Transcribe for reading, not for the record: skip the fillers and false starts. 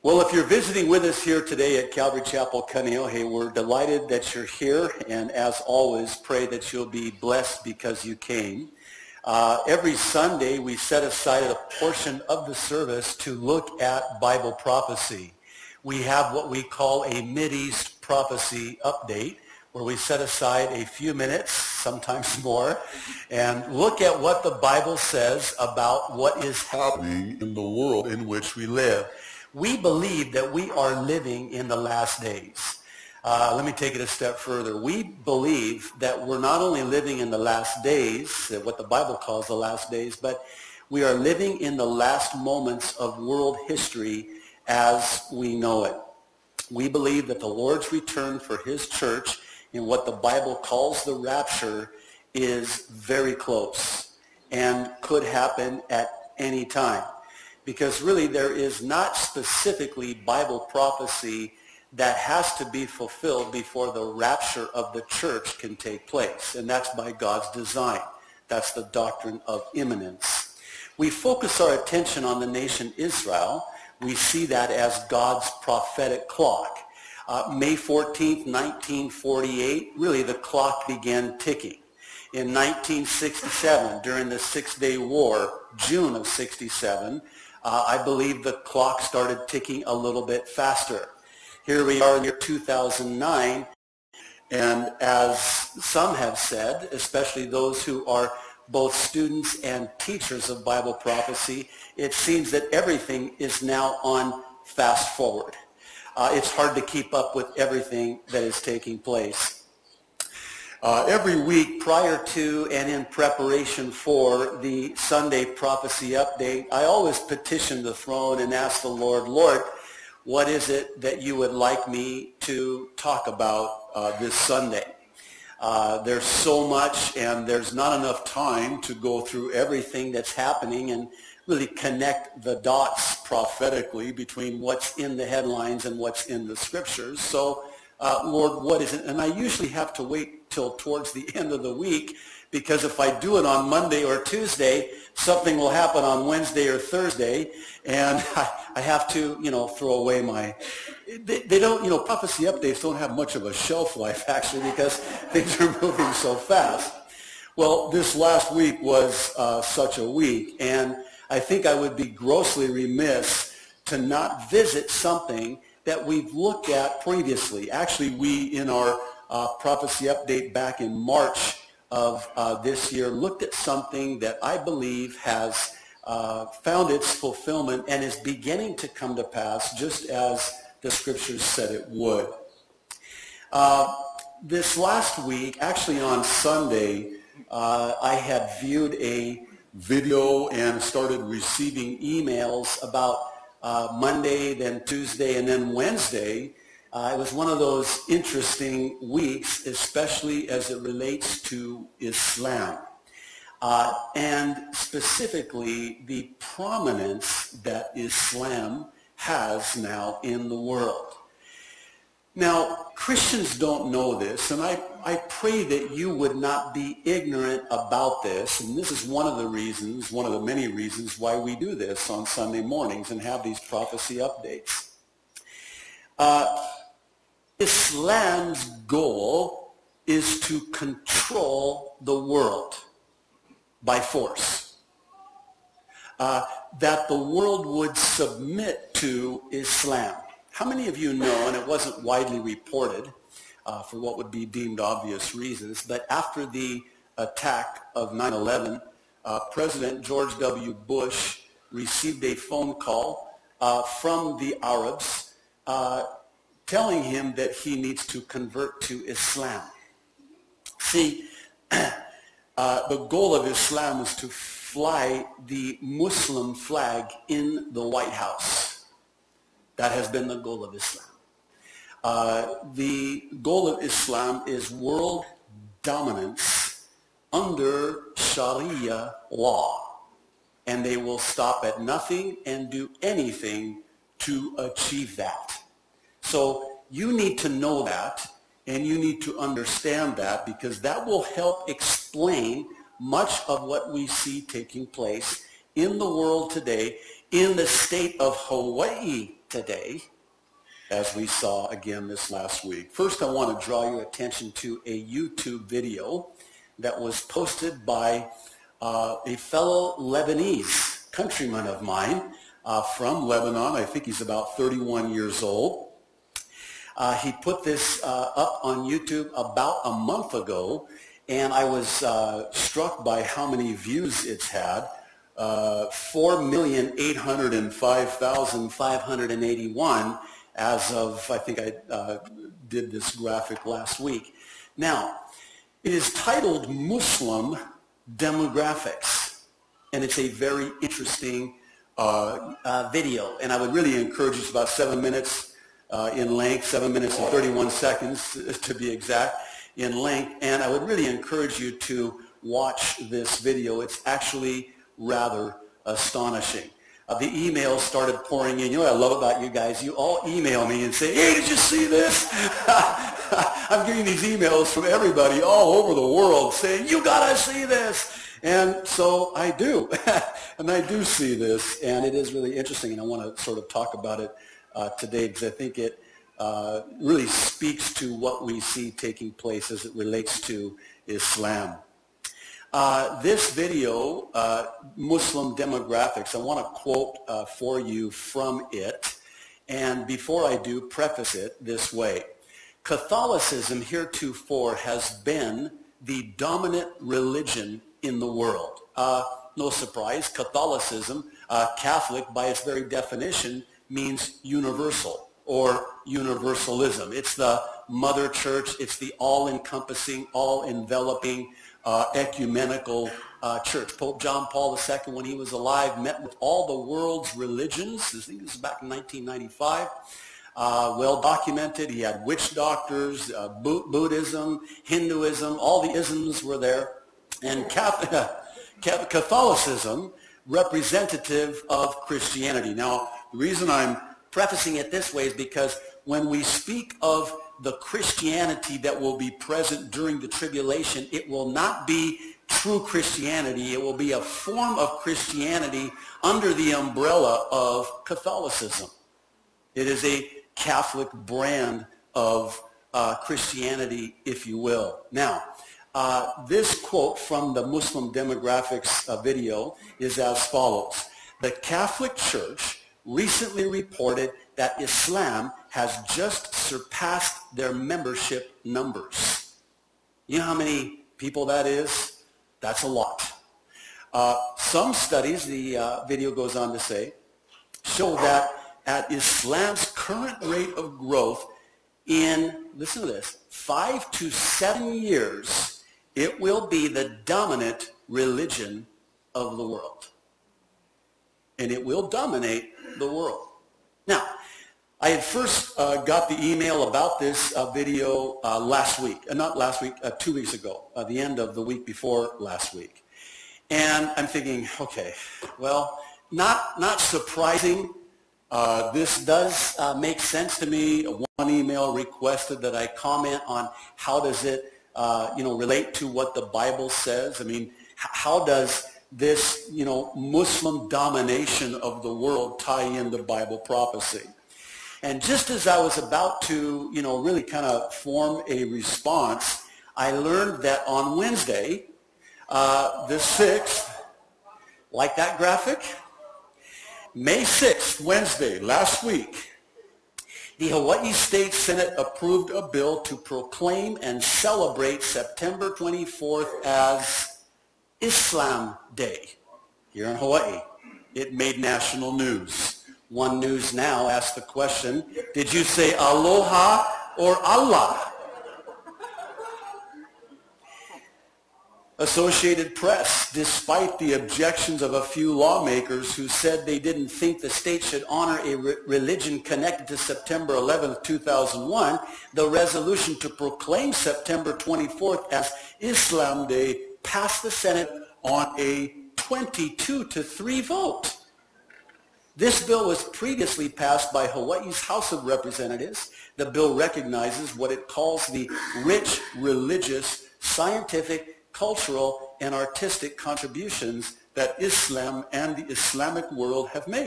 Well, if you're visiting with us here today at Calvary Chapel, Kaneohe, we're delighted that you're here, and as always, pray that you'll be blessed because you came. Every Sunday, we set aside a portion of the service to look at Bible prophecy. We have what we call a Mideast prophecy update, where we set aside a few minutes, sometimes more, and look at what the Bible says about what is happening in the world in which we live. We believe that we are living in the last days. Let me take it a step further. We believe that we're not only living in the last days, what the Bible calls the last days, but we are living in the last moments of world history as we know it. We believe that the Lord's return for his church in what the Bible calls the rapture is very close and could happen at any time. Because really there is not specifically Bible prophecy that has to be fulfilled before the rapture of the church can take place. And that's by God's design. That's the doctrine of imminence. We focus our attention on the nation Israel. We see that as God's prophetic clock. May 14th, 1948, really the clock began ticking. In 1967, during the Six-Day War, June of 67, I believe the clock started ticking a little bit faster. Here we are in the year 2009, and as some have said, especially those who are both students and teachers of Bible prophecy, it seems that everything is now on fast forward. It's hard to keep up with everything that is taking place. Every week prior to and in preparation for the Sunday prophecy update, I always petition the throne and ask the Lord, Lord, what is it that you would like me to talk about this Sunday? There's so much, and there's not enough time to go through everything that's happening and really connect the dots prophetically between what's in the headlines and what's in the scriptures. So, Lord, what is it? And I usually have to wait till towards the end of the week, because if I do it on Monday or Tuesday, something will happen on Wednesday or Thursday, and I have to, throw away my... They don't, prophecy updates don't have much of a shelf life, actually, because things are moving so fast. Well, this last week was such a week, and I think I would be grossly remiss to not visit something that we've looked at previously. Actually, we, in our prophecy update back in March of this year, looked at something that I believe has found its fulfillment and is beginning to come to pass just as the scriptures said it would. This last week, actually on Sunday, I had viewed a video and started receiving emails about Monday, then Tuesday, and then Wednesday. It was one of those interesting weeks, especially as it relates to Islam, and specifically the prominence that Islam has now in the world. Now, Christians don't know this, and I pray that you would not be ignorant about this, and this is one of the reasons, one of the many reasons why we do this on Sunday mornings and have these prophecy updates. Islam's goal is to control the world by force. That the world would submit to Islam. How many of you know, and it wasn't widely reported for what would be deemed obvious reasons, but after the attack of 9/11, President George W. Bush received a phone call from the Arabs telling him that he needs to convert to Islam. See, the goal of Islam is to fly the Muslim flag in the White House. That has been the goal of Islam. The goal of Islam is world dominance under Sharia law. And they will stop at nothing and do anything to achieve that. So you need to know that, and you need to understand that, because that will help explain much of what we see taking place in the world today, in the state of Hawaii, today, as we saw again this last week. First, I want to draw your attention to a YouTube video that was posted by a fellow Lebanese countryman of mine from Lebanon. I think he's about 31 years old. He put this up on YouTube about a month ago, and I was struck by how many views it's had. 4,805,581 as of, I think I did this graphic last week. Now, it is titled Muslim Demographics, and it's a very interesting video, and I would really encourage you. It's about 7 minutes in length, 7 minutes and 31 seconds to be exact in length, and I would really encourage you to watch this video. It's actually rather astonishing. The emails started pouring in. You know what I love about you guys? You all email me and say, hey, did you see this? I'm getting these emails from everybody all over the world saying, you got to see this. And so I do. And I do see this, and it is really interesting, and I want to sort of talk about it today because I think it really speaks to what we see taking place as it relates to Islam. This video, Muslim Demographics, I want to quote for you from it, and before I do, preface it this way. Catholicism heretofore has been the dominant religion in the world. No surprise, Catholicism, Catholic by its very definition, means universal or universalism. It's the mother church, it's the all-encompassing, all-enveloping, ecumenical church. Pope John Paul II, when he was alive, met with all the world's religions. I think this was back in 1995. Well documented. He had witch doctors, Buddhism, Hinduism, all the isms were there. And Catholicism, representative of Christianity. Now, the reason I'm prefacing it this way is because when we speak of the Christianity that will be present during the tribulation, it will not be true Christianity. It will be a form of Christianity under the umbrella of Catholicism. It is a Catholic brand of Christianity, if you will. Now, this quote from the Muslim Demographics video is as follows. The Catholic Church recently reported that Islam has just surpassed their membership numbers. You know how many people that is? That's a lot. Some studies, the video goes on to say, show that at Islam's current rate of growth in, listen to this, 5 to 7 years, it will be the dominant religion of the world. And it will dominate the world. Now, I had first got the email about this video last week, not last week, 2 weeks ago, the end of the week before last week. And I'm thinking, okay, well, not surprising. This does make sense to me. One email requested that I comment on how does it, relate to what the Bible says. I mean, how does this, Muslim domination of the world tie into Bible prophecy? And just as I was about to, really kind of form a response, I learned that on Wednesday, the 6th, like that graphic, May 6th, Wednesday, last week, the Hawaii State Senate approved a bill to proclaim and celebrate September 24th as Islam Day here in Hawaii. It made national news. One News Now asked the question, did you say aloha or Allah? Associated Press, despite the objections of a few lawmakers who said they didn't think the state should honor a religion connected to September 11th, 2001, the resolution to proclaim September 24th as Islam Day passed the Senate on a 22-3 vote. This bill was previously passed by Hawaii's House of Representatives. The bill recognizes what it calls the rich religious, scientific, cultural, and artistic contributions that Islam and the Islamic world have made.